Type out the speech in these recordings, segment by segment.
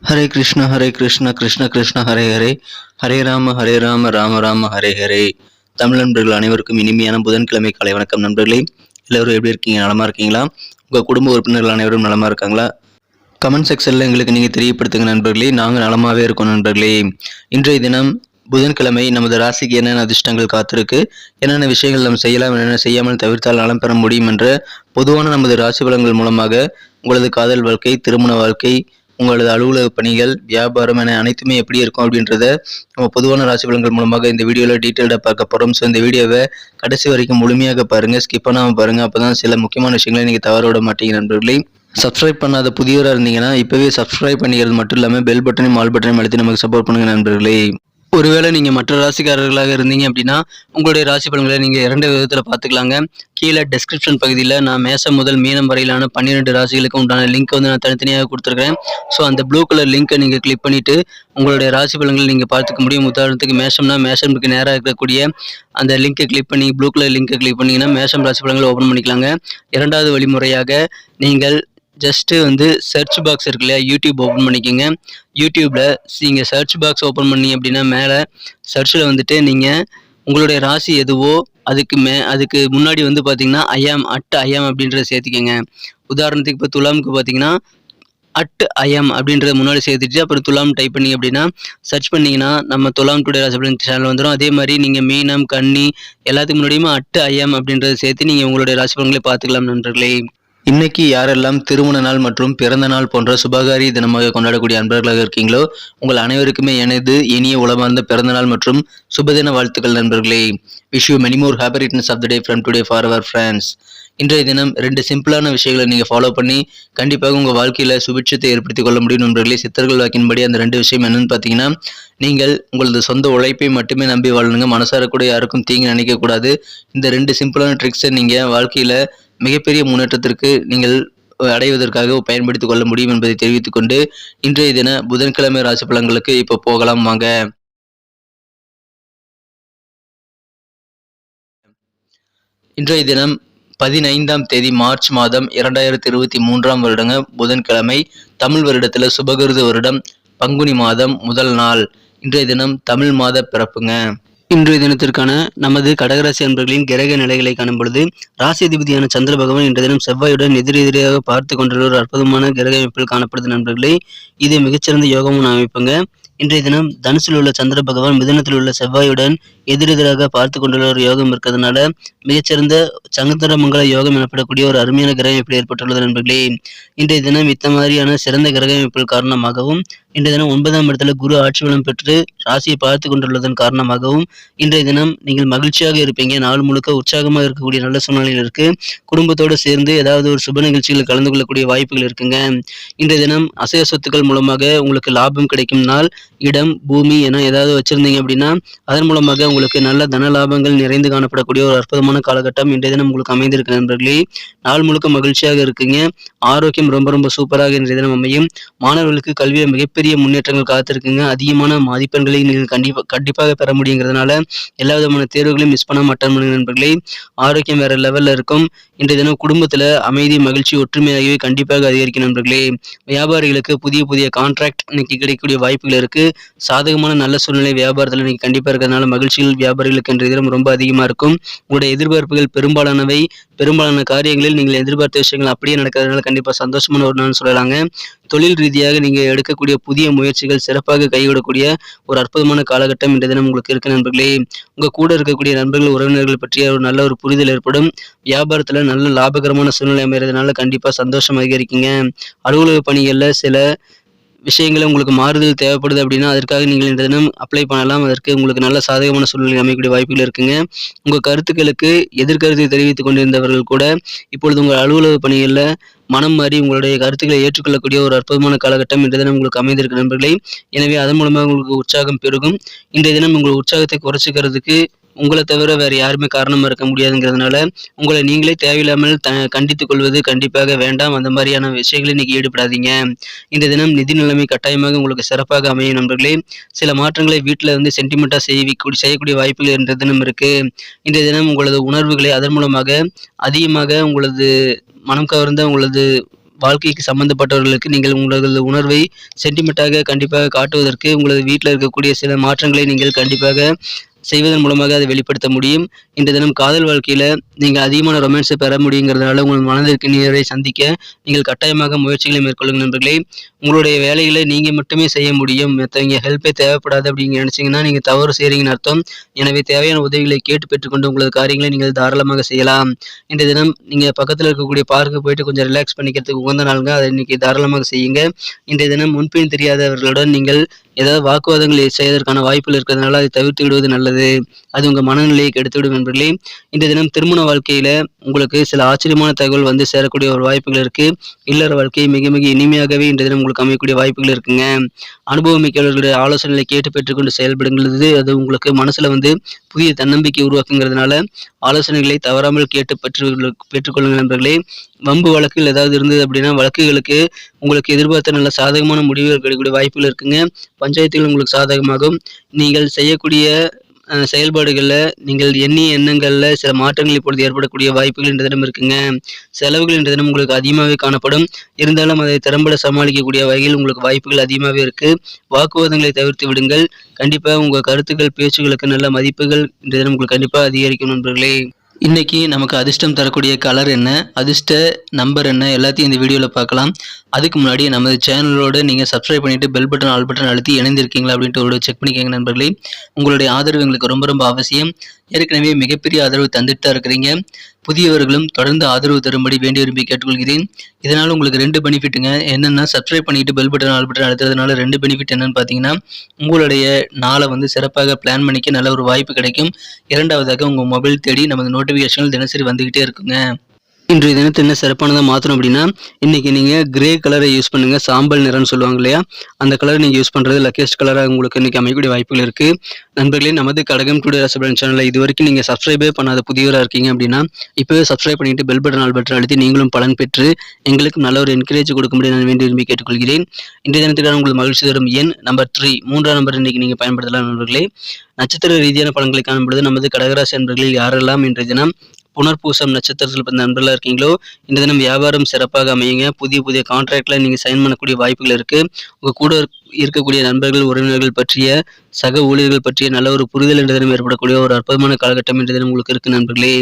ஹரே கிருஷ்ண கிருஷ்ண கிருஷ்ண ஹரே ஹரே, ஹரே ராம ராம ராம ஹரே ஹரே. தமிழ் நண்பர்கள் அனைவருக்கும் இனிமையான புதன்கிழமை காலை வணக்கம் நண்பர்களே. எல்லோரும் எப்படி இருக்கீங்க? நலமா இருக்கீங்களா? உங்கள் குடும்ப உறுப்பினர்கள் அனைவரும் நலமா இருக்காங்களா? கமெண்ட் செக்ஷனில் எங்களுக்கு நீங்கள் தெரியப்படுத்துங்க நண்பர்களே. நாங்கள் நலமாகவே இருக்கோம் நண்பர்களே. இன்றைய தினம் புதன்கிழமை நமது ராசிக்கு என்னென்ன அதிர்ஷ்டங்கள் காத்திருக்கு, என்னென்ன விஷயங்கள் நம்ம செய்யலாம், என்னென்ன செய்யாமல் தவிர்த்தால் நலம் பெற முடியும் என்ற பொதுவான நமது ராசி பலன்கள் மூலமாக உங்களது காதல் வாழ்க்கை, திருமண வாழ்க்கை, உங்களது அலுவலக பணிகள், வியாபாரம் என அனைத்துமே எப்படி இருக்கும் அப்படின்றத நம்ம பொதுவான ராசி பலன்கள் மூலமாக இந்த வீடியோவில் டீட்டெயில்டாக பார்க்க போகிறோம். ஸோ இந்த வீடியோவை கடைசி வரைக்கும் முழுமையாக பாருங்கள், ஸ்கிப் பண்ணாமல் பாருங்கள். அப்போ தான் சில முக்கியமான விஷயங்களை நீங்கள் தவற விட மாட்டீங்க நண்பர்களே. சப்ஸ்கிரைப் பண்ணாத புதியவராக இருந்தீங்கன்னா இப்போவே சப்ஸ்கிரைப் பண்ணிக்கிறது மட்டும் இல்லாமல் பெல் பட்டனையும் ஆல் பட்டனையும் அழுத்தி நமக்கு சப்போர்ட் பண்ணுங்கள் நண்பர்களே. ஒருவேளை நீங்கள் மற்ற ராசிக்காரர்களாக இருந்தீங்க அப்படின்னா உங்களுடைய ராசி பலன்களை நீங்கள் 2 விதத்தில் பார்த்துக்கலாங்க. கீழே டெஸ்கிரிப்ஷன் பகுதியில் நான் மேசம் முதல் மீனம் வரையிலான 12 ராசிகளுக்கு உண்டான லிங்க் வந்து நான் தனித்தனியாக கொடுத்துருக்கேன். ஸோ அந்த ப்ளூ கலர் லிங்க்கை நீங்கள் கிளிக் பண்ணிவிட்டு உங்களுடைய ராசி பலன்களை நீங்கள் பார்த்துக்க முடியும். உதாரணத்துக்கு மேஷம்னா மேஷமுக்கு நேராக இருக்கக்கூடிய அந்த லிங்க்கை கிளிக் பண்ணி ப்ளூ கலர் லிங்க்கை கிளிக் பண்ணிங்கன்னா மேஷம் ராசி பலன்களை ஓப்பன் பண்ணிக்கலாங்க. 2வது வழிமுறையாக நீங்கள் ஜஸ்ட்டு வந்து சர்ச் பாக்ஸ் இருக்கு இல்லையா, யூடியூப் ஓப்பன் பண்ணிக்கோங்க. யூடியூப்பில் நீங்கள் சர்ச் பாக்ஸ் ஓப்பன் பண்ணி அப்படின்னா மேலே சர்ச்சில் வந்துட்டு நீங்கள் உங்களுடைய ராசி எதுவோ அதுக்கு முன்னாடி வந்து பார்த்தீங்கன்னா ஐயாம் அப்படின்றத சேர்த்திக்கங்க. உதாரணத்துக்கு இப்போ துலாமுக்கு பார்த்தீங்கன்னா ஐஎம் அப்படின்றத முன்னாடி சேர்த்துட்டு அப்புறம் துலாம் டைப் பண்ணி அப்படின்னா சர்ச் பண்ணிங்கன்னா நம்ம துலாம் டுடே ராசி பலன் சேனல் வந்துடும். அதே மாதிரி நீங்கள் மீனம், கன்னி எல்லாத்துக்கு முன்னாடியுமே ஐஎம் அப்படின்றத சேர்த்து நீங்கள் உங்களுடைய ராசி பலன்களை பார்த்துக்கலாம் நண்பர்களே. இன்னைக்கு யாரெல்லாம் திருமண நாள் மற்றும் பிறந்த நாள் போன்ற சுபகாரி தினமாக கொண்டாடக்கூடிய அன்பர்களாக இருக்கீங்களோ உங்கள் அனைவருக்குமே எனது இனிய உளமார்ந்த பிறந்த நாள் மற்றும் சுபதின வாழ்த்துக்கள் நண்பர்களே. Wish you many more happy returns of the day from today for our friends. இன்றைய தினம் 2 சிம்பிளான விஷயங்களை நீங்கள் ஃபாலோ பண்ணி கண்டிப்பாக உங்கள் வாழ்க்கையில் சுபிட்சத்தை ஏற்படுத்திக் கொள்ள முடியும் நண்பர்களே. சித்தர்கள் வாக்கின்படி அந்த 2 விஷயம் என்னன்னு பார்த்தீங்கன்னா, நீங்கள் உங்களது சொந்த உழைப்பை மட்டுமே நம்பி வாழணுங்க. மனசார கூட யாருக்கும் தீங்கு நினைக்கக்கூடாது. இந்த 2 சிம்பிளான ட்ரிக்ஸை நீங்கள் வாழ்க்கையில் மிகப்பெரிய முன்னேற்றத்திற்கு நீங்கள் அடைவதற்காக பயன்படுத்திக் கொள்ள முடியும் என்பதை தெரிவித்துக் கொண்டு இன்றைய தின புதன்கிழமை ராசி பலன்களுக்கு இப்போ போகலாம் வாங்க. இன்றைய தினம் 15ஆம் தேதி மார்ச் மாதம் 2023ஆம் வருடங்க புதன்கிழமை, தமிழ் வருடத்தில் சுபகிருது வருடம் பங்குனி மாதம் முதல் நாள். இன்றைய தினம் தமிழ் மாத பிறப்புங்க. இன்றைய தினத்திற்கான நமது கடகராசி அன்பர்களின் கிரக நிலைகளை காணும் பொழுது ராசி அதிபதியான சந்திர பகவான் இன்றைய தினம் செவ்வாயுடன் எதிரெதிராக பார்த்து கொண்டுள்ள ஒரு அற்புதமான கிரக அமைப்பில் காணப்படுது நண்பர்களே. இது மிகச்சிறந்த யோகமான அமைப்புங்க. இன்றைய தினம் தனுசில் உள்ள சந்திர பகவான் மிதுனத்தில் உள்ள செவ்வாயுடன் எதிரெதிராக பார்த்து கொண்டுள்ள ஒரு யோகம் இருக்கிறதுனால மிகச்சிறந்த சந்திரமங்கல யோகம் எனப்படக்கூடிய ஒரு அருமையான கிரக அமைப்பில் ஏற்பட்டுள்ளது நண்பர்களே. இன்றைய தினம் இந்த மாதிரியான சிறந்த கிரக அமைப்புகள் காரணமாகவும் இன்றைய தினம் 9ஆம் இடத்துல குரு ஆட்சி பலம் பெற்று ராசியை பார்த்து கொண்டுள்ளதன் காரணமாகவும் இன்றைய தினம் நீங்கள் மகிழ்ச்சியாக இருப்பீங்க. நாள் முழுக்க உற்சாகமாக இருக்கக்கூடிய நல்ல சூழ்நிலையில் இருக்கு. குடும்பத்தோடு சேர்ந்து ஏதாவது ஒரு சுப நிகழ்ச்சிகளில் கலந்து கொள்ளக்கூடிய வாய்ப்புகள் இருக்குங்க. இன்றைய தினம் அசைய சொத்துக்கள் மூலமாக உங்களுக்கு லாபம் கிடைக்கும் நாள். இடம், பூமி என ஏதாவது வச்சிருந்தீங்க அப்படின்னா அதன் மூலமாக உங்களுக்கு நல்ல தன லாபங்கள் நிறைந்து காணப்படக்கூடிய ஒரு அற்புதமான காலகட்டம் இன்றைய தினம் உங்களுக்கு அமைந்திருக்கு நண்பர்களே. நாள் முழுக்க மகிழ்ச்சியாக இருக்குங்க. ஆரோக்கியம் ரொம்ப ரொம்ப சூப்பராக இன்றைய தினம் அமையும். மாணவர்களுக்கு கல்வியில் மிகப்பெரிய முன்னேற்றங்கள் காத்திருக்குங்க. அதிகமான மதிப்பெண்களை நீங்கள் கண்டிப்பாக பெற முடியுங்கிறதுனால எல்லா விதமான தேர்வுகளையும் மிஸ் பண்ண மாட்டேன் நண்பர்களே. ஆரோக்கியம் வேற லெவல்ல இருக்கும். இன்றைய தினம் குடும்பத்துல அமைதி, மகிழ்ச்சி, ஒற்றுமை ஆகியவை கண்டிப்பாக அதிகரிக்கும் நண்பர்களே. வியாபாரிகளுக்கு புதிய புதிய கான்ட்ராக்ட் இன்னைக்கு கிடைக்கக்கூடிய வாய்ப்புகள் இருக்கு. சாதகமான நல்ல சூழ்நிலை வியாபாரத்தில் இன்னைக்கு கண்டிப்பா இருக்கிறதுனால மகிழ்ச்சிகள் வியாபாரிகளுக்கு இன்றைய தினம் ரொம்ப அதிகமா இருக்கும். உங்களுடைய எதிர்பார்ப்புகள் பெரும்பாலான காரியங்களில் நீங்கள் எதிர்பார்த்த விஷயங்கள் அப்படியே நடக்கிறதுனால கண்டிப்பா சந்தோஷமான ஒரு நாள் சொல்லலாங்க. தொழில் ரீதியாக நீங்க எடுக்கக்கூடிய புதிய முயற்சிகள் சிறப்பாக கைவிடக்கூடிய ஒரு அற்புதமான காலகட்டம் இன்றைய தினம் உங்களுக்கு இருக்கு நண்பர்களே. உங்க கூட இருக்கக்கூடிய நண்பர்கள், உறவினர்கள் பற்றிய ஒரு நல்ல ஒரு புரிதல் ஏற்படும். வியாபாரத்துல நல்ல லாபகரமான சூழ்நிலை அமைகிறதுனால கண்டிப்பா சந்தோஷம் அதிகரிக்குங்க. அலுவலக பணிகள்ல சில விஷயங்களை உங்களுக்கு மாறுதல் தேவைப்படுது அப்படின்னா அதற்காக நீங்கள் இந்த தினம் அப்ளை பண்ணலாம். அதற்கு உங்களுக்கு நல்ல சாதகமான சூழ்நிலை அமைக்கக்கூடிய வாய்ப்புகள் இருக்குங்க. உங்கள் கருத்துக்களுக்கு எதிர்கருத்தை தெரிவித்துக் கொண்டிருந்தவர்கள் கூட இப்பொழுது உங்கள் அலுவலக பணிகளில் மனம் மாறி உங்களுடைய கருத்துக்களை ஏற்றுக்கொள்ளக்கூடிய ஒரு அற்புதமான காலகட்டம் இன்றைய தினம் உங்களுக்கு அமைந்திருக்கு நண்பர்களே. எனவே அதன் மூலமாக உங்களுக்கு உற்சாகம் பெருகும். இன்றைய தினம் உங்கள் உற்சாகத்தை குறைச்சிக்கிறதுக்கு உங்களை தவிர வேறு யாருமே காரணமா இருக்க முடியாதுங்கிறதுனால உங்களை நீங்களே தேவையில்லாமல் கண்டித்துக் கொள்வது கண்டிப்பாக வேண்டாம். அந்த மாதிரியான விஷயங்களை இன்னைக்கு ஈடுபடாதீங்க. இந்த தினம் நிதி நிலைமை கட்டாயமாக உங்களுக்கு சிறப்பாக அமையும் நண்பர்களே. சில மாற்றங்களை வீட்டில் வந்து சென்டிமெண்ட்டாக செய்யக்கூடிய வாய்ப்புகள் இன்றைய தினம் இருக்கு. இன்றைய தினம் உங்களது உணர்வுகளை அதன் மூலமாக அதிகமாக உங்களது மனம் கவர்ந்த உங்களது வாழ்க்கைக்கு சம்பந்தப்பட்டவர்களுக்கு நீங்கள் உங்களது உணர்வை சென்டிமெண்ட்டாக கண்டிப்பாக காட்டுவதற்கு உங்களது வீட்டில் இருக்கக்கூடிய சில மாற்றங்களை நீங்கள் கண்டிப்பாக செய்வதன் மூலமாக அதை வெளிப்படுத்த முடியும். இன்றைய தினம் காதல் வாழ்க்கையில நீங்கள் அதிகமான ரொமான்ஸை பெற முடியுங்கிறதுனால உங்கள் மனதிற்கு நீரை சந்திக்க நீங்கள் கட்டாயமாக முயற்சிகளை மேற்கொள்ளுங்க நண்பர்களே. உங்களுடைய வேலைகளை நீங்க மட்டுமே செய்ய முடியும், மற்றவங்க ஹெல்ப்பே தேவைப்படாது அப்படின்னு நினைச்சீங்கன்னா நீங்க தவறு செய்றீங்கன்னு அர்த்தம். எனவே தேவையான உதவிகளை கேட்டு பெற்றுக்கொண்டு உங்களது காரியங்களை நீங்கள் தாராளமாக செய்யலாம். இன்றைய தினம் நீங்க பக்கத்தில் இருக்கக்கூடிய பார்க்கு போயிட்டு கொஞ்சம் ரிலாக்ஸ் பண்ணிக்கிறதுக்கு உகந்த நாளுங்க, அதை இன்னைக்கு தாராளமாக செய்யுங்க. இன்றைய தினம் முன்பின் தெரியாதவர்களுடன் நீங்கள் ஏதாவது வாக்குவாதங்களை செய்வதற்கான வாய்ப்புகள் இருக்கிறதுனால அதை தவிர்த்து விடுவது நல்லது. அது உங்க மனநிலையை கெடுத்துவிடும் நண்பர்களே. இன்றைய தினம் திருமண வாழ்க்கையில உங்களுக்கு சில ஆச்சரியமான தகவல் வந்து சேரக்கூடிய ஒரு வாய்ப்புகள் இருக்கு. இல்லற வாழ்க்கை மிக மிக இனிமையாகவே இன்றைய தினம் உங்களுக்கு அமையக்கூடிய வாய்ப்புகள் இருக்குங்க. அனுபவம் மிக்கவர்களுடைய ஆலோசனைகளை கேட்டு பெற்றுக்கொண்டு செயல்படுங்கிறது அது உங்களுக்கு மனசுல வந்து புதிய தன்னம்பிக்கை உருவாக்குங்கிறதுனால ஆலோசனைகளை தவறாமல் கேட்டு பெற்றுக்கொள்ளுங்கள் நண்பர்களே. வம்பு வழக்குகள் ஏதாவது இருந்தது அப்படின்னா வழக்குகளுக்கு உங்களுக்கு எதிர்பார்த்த நல்ல சாதகமான முடிவுகள் கிடைக்கக்கூடிய வாய்ப்புகள் இருக்குங்க. பஞ்சாயத்துகள் உங்களுக்கு சாதகமாகும். நீங்கள் செய்யக்கூடிய செயல்பாடுகளில் நீங்கள் எண்ணிய எண்ணங்களில் சில மாற்றங்கள் இப்பொழுது ஏற்படக்கூடிய வாய்ப்புகள் இன்றைய தினம் இருக்குங்க. செலவுகள் இன்றைய தினம் உங்களுக்கு அதிகமாகவே காணப்படும். இருந்தாலும் அதை திறம்பட சமாளிக்கக்கூடிய வகையில் உங்களுக்கு வாய்ப்புகள் அதிகமாகவே இருக்கு. வாக்குவாதங்களை தவிர்த்து விடுங்கள். கண்டிப்பாக உங்கள் கருத்துக்கள் பேச்சுகளுக்கு நல்ல மதிப்புகள் இன்றைய தினம் உங்களுக்கு கண்டிப்பாக அதிகரிக்கும் நண்பர்களே. இன்னைக்கு நமக்கு அதிர்ஷ்டம் தரக்கூடிய கலர் என்ன, அதிர்ஷ்ட நம்பர் என்ன, எல்லாத்தையும் இந்த வீடியோவில் பார்க்கலாம். அதுக்கு முன்னாடி நமது சேனலோடு நீங்கள் சப்ஸ்கிரைப் பண்ணிவிட்டு பெல் பட்டன் ஆல் பட்டன் அழுத்தி இணைந்திருக்கீங்களா அப்படின்ட்டு ஒரு செக் பண்ணிக்கோங்க நண்பர்களே. உங்களுடைய ஆதரவு எங்களுக்கு ரொம்ப ரொம்ப அவசியம். ஏற்கனவே மிகப்பெரிய ஆதரவு தந்துட்டு தான் இருக்கிறீங்க. புதியவர்களும் தொடர்ந்து ஆதரவு தரும்படி வேண்டி விரும்பி கேட்டுக்கொள்கிறேன். இதனால் உங்களுக்கு 2 பெனிஃபிட்டுங்க. என்னென்னா சப்ஸ்கிரைப் பண்ணிட்டு பெல் பட்டன் ஆல் பட்டன் அழுத்துறதுனால 2 பெனிஃபிட் என்னன்னு பார்த்தீங்கன்னா, உங்களுடைய நாளை வந்து சிறப்பாக பிளான் பண்ணிக்க நல்ல ஒரு வாய்ப்பு கிடைக்கும். இரண்டாவதாக உங்கள் மொபைல் தேடி நமது நோட்டிஃபிகேஷன்கள் தினசரி வந்துக்கிட்டே இருக்குங்க. இன்றைய தினத்தை என்ன சிறப்பானதாக மாற்றணும் அப்படின்னா, இன்றைக்கி நீங்கள் கிரே கலரை யூஸ் பண்ணுங்கள். சாம்பல் நிறம்னு சொல்லுவாங்க இல்லையா, அந்த கலரை நீங்கள் யூஸ் பண்ணுறது லக்கியஸ்ட் கலராக உங்களுக்கு இன்றைக்கி அமையக்கூடிய வாய்ப்புகள் இருக்குது. நண்பர்களே, நமது கடகம் டுடே ராசிபலன் சேனலில் இது வரைக்கும் நீங்கள் சப்ஸ்கிரைபே பண்ணாத புதியவராக இருக்கீங்க அப்படின்னா இப்போவே சப்ஸ்கிரைப் பண்ணிவிட்டு பெல் பட்டன் ஆல் பட்டன் அழுத்தி நீங்களும் பலன் பெற்று எங்களுக்கும் நல்ல ஒரு என்கரேஜ் கொடுக்கும்படி நான் வேண்டி விரும்பி கேட்டுக்கொள்கிறேன். இன்றைய தினத்துக்கான உங்களுக்கு மகிழ்ச்சி தரும் எண் நம்பர் 3, 3ஆம் நம்பர் இன்றைக்கி நீங்கள் பயன்படுத்தலாம் நண்பர்களே. நட்சத்திர ரீதியான பலன்களை காணும்பொழுது நமது கடகராசி நண்பர்களில் யாரெல்லாம் இன்றைய தினம் புனர்பூசம் நட்சத்திரத்தில் பிறந்த நண்பர்களாக இருக்கீங்களோ இந்த தினம் வியாபாரம் சிறப்பாக அமையுங்க. புதிய புதிய கான்ட்ராக்டில் நீங்கள் சைன் பண்ணக்கூடிய வாய்ப்புகள் இருக்குது. உங்கள் கூட இருக்கக்கூடிய நண்பர்கள், உறவினர்கள் பற்றிய, சக ஊழியர்கள் பற்றிய நல்ல ஒரு புரிதல் என்ற தினம் ஏற்படக்கூடிய ஒரு அற்புதமான காலகட்டம் என்ற தினம் உங்களுக்கு இருக்குது நண்பர்களே.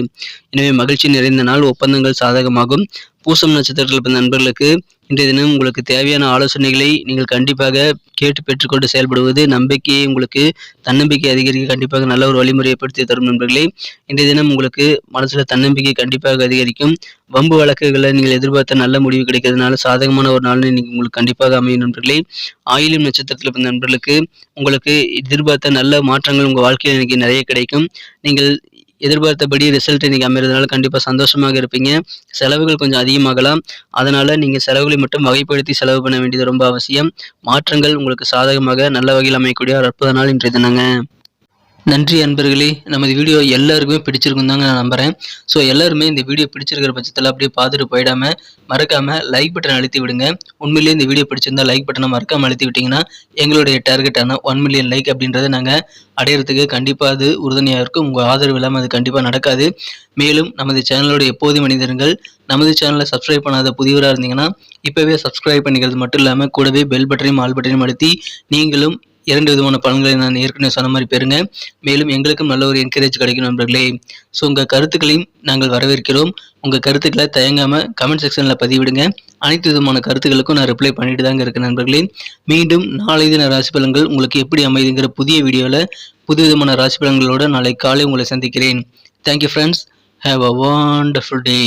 எனவே மகிழ்ச்சி நிறைந்த நாள், ஒப்பந்தங்கள் சாதகமாகும். பூசம் நட்சத்திரத்தில் பிறந்த நண்பர்களுக்கு இன்றைய தினம் உங்களுக்கு தேவையான ஆலோசனைகளை நீங்கள் கண்டிப்பாக கேட்டு பெற்றுக்கொண்டு செயல்படுவது நம்பிக்கையை உங்களுக்கு தன்னம்பிக்கை அதிகரிக்க கண்டிப்பாக நல்ல ஒரு வழிமுறை ஏற்படுத்தி தரும் நண்பர்களே. இன்றைய தினம் உங்களுக்கு மனசில் தன்னம்பிக்கை கண்டிப்பாக அதிகரிக்கும். வம்பு வழக்குகளில் நீங்கள் எதிர்பார்த்த நல்ல முடிவு கிடைக்கிறதுனால சாதகமான ஒரு நாள் இன்னைக்கு உங்களுக்கு கண்டிப்பாக அமையும் நண்பர்களே. ஆயிலும் நட்சத்திரத்தில் பிறந்த நண்பர்களுக்கு உங்களுக்கு எதிர்பார்த்த நல்ல மாற்றங்கள் உங்கள் வாழ்க்கையில் இன்னைக்கு நிறைய கிடைக்கும். நீங்கள் எதிர்பார்த்தபடி ரிசல்ட் இன்னைக்கு அமைறதுனால கண்டிப்பாக சந்தோஷமாக இருப்பீங்க. செலவுகள் கொஞ்சம் அதிகமாகலாம். அதனால் நீங்கள் செலவுகளை மட்டும் வகைப்படுத்தி செலவு பண்ண வேண்டியது ரொம்ப அவசியம். மாற்றங்கள் உங்களுக்கு சாதகமாக நல்ல வகையில் அமையக்கூடிய ஒரு அற்புத நாள் இன்றைய தினங்க. நன்றி அன்பர்களே. நமது வீடியோ எல்லாருக்குமே பிடிச்சிருக்கும் தாங்க நான் நம்புகிறேன். ஸோ எல்லாருமே இந்த வீடியோ பிடிச்சிருக்கிற பட்சத்தில் அப்படியே பார்த்துட்டு போயிடாமல் மறக்காமல் லைக் பட்டன் அழுத்தி விடுங்க. உண்மையிலேயே இந்த வீடியோ பிடிச்சிருந்தால் லைக் பட்டனை மறக்காமல் அழுத்தி விட்டிங்கன்னா எங்களுடைய டார்கெட்டான 1 மில்லியன் லைக் அப்படின்றத நாங்கள் அடையிறதுக்கு கண்டிப்பாக அது உறுதுணையாக இருக்கும். உங்கள் ஆதரவு இல்லாமல் அது கண்டிப்பாக நடக்காது. மேலும் நமது சேனலோட எப்போதும் மனிதர்கள் நமது சேனலை சப்ஸ்கிரைப் பண்ணாத புதியவராக இருந்தீங்கன்னா இப்போவே சப்ஸ்கிரைப் பண்ணிக்கிறது மட்டும் இல்லாமல் கூடவே பெல் பட்டனையும் ஆல் பட்டனையும் அழுத்தி நீங்களும் 2 விதமான பலன்களை நான் ஏற்கனவே சொன்ன மாதிரி பெறுங்க. மேலும் எங்களுக்கும் நல்ல ஒரு என்கரேஜ் கிடைக்கும் நண்பர்களே. ஸோ உங்கள் கருத்துக்களையும் நாங்கள் வரவேற்கிறோம். உங்கள் கருத்துக்களை தயங்காமல் கமெண்ட் செக்ஷனில் பதிவிடுங்க. அனைத்து விதமான கருத்துக்களுக்கும் நான் ரிப்ளை பண்ணிட்டு தாங்க இருக்கேன் நண்பர்களே. மீண்டும் நாளை தின ராசி பலன்கள் உங்களுக்கு எப்படி அமைதுங்கிற புதிய வீடியோவில் புது விதமான ராசி பலன்களோடு நாளை காலை உங்களை சந்திக்கிறேன். Thank you friends. Have a wonderful day.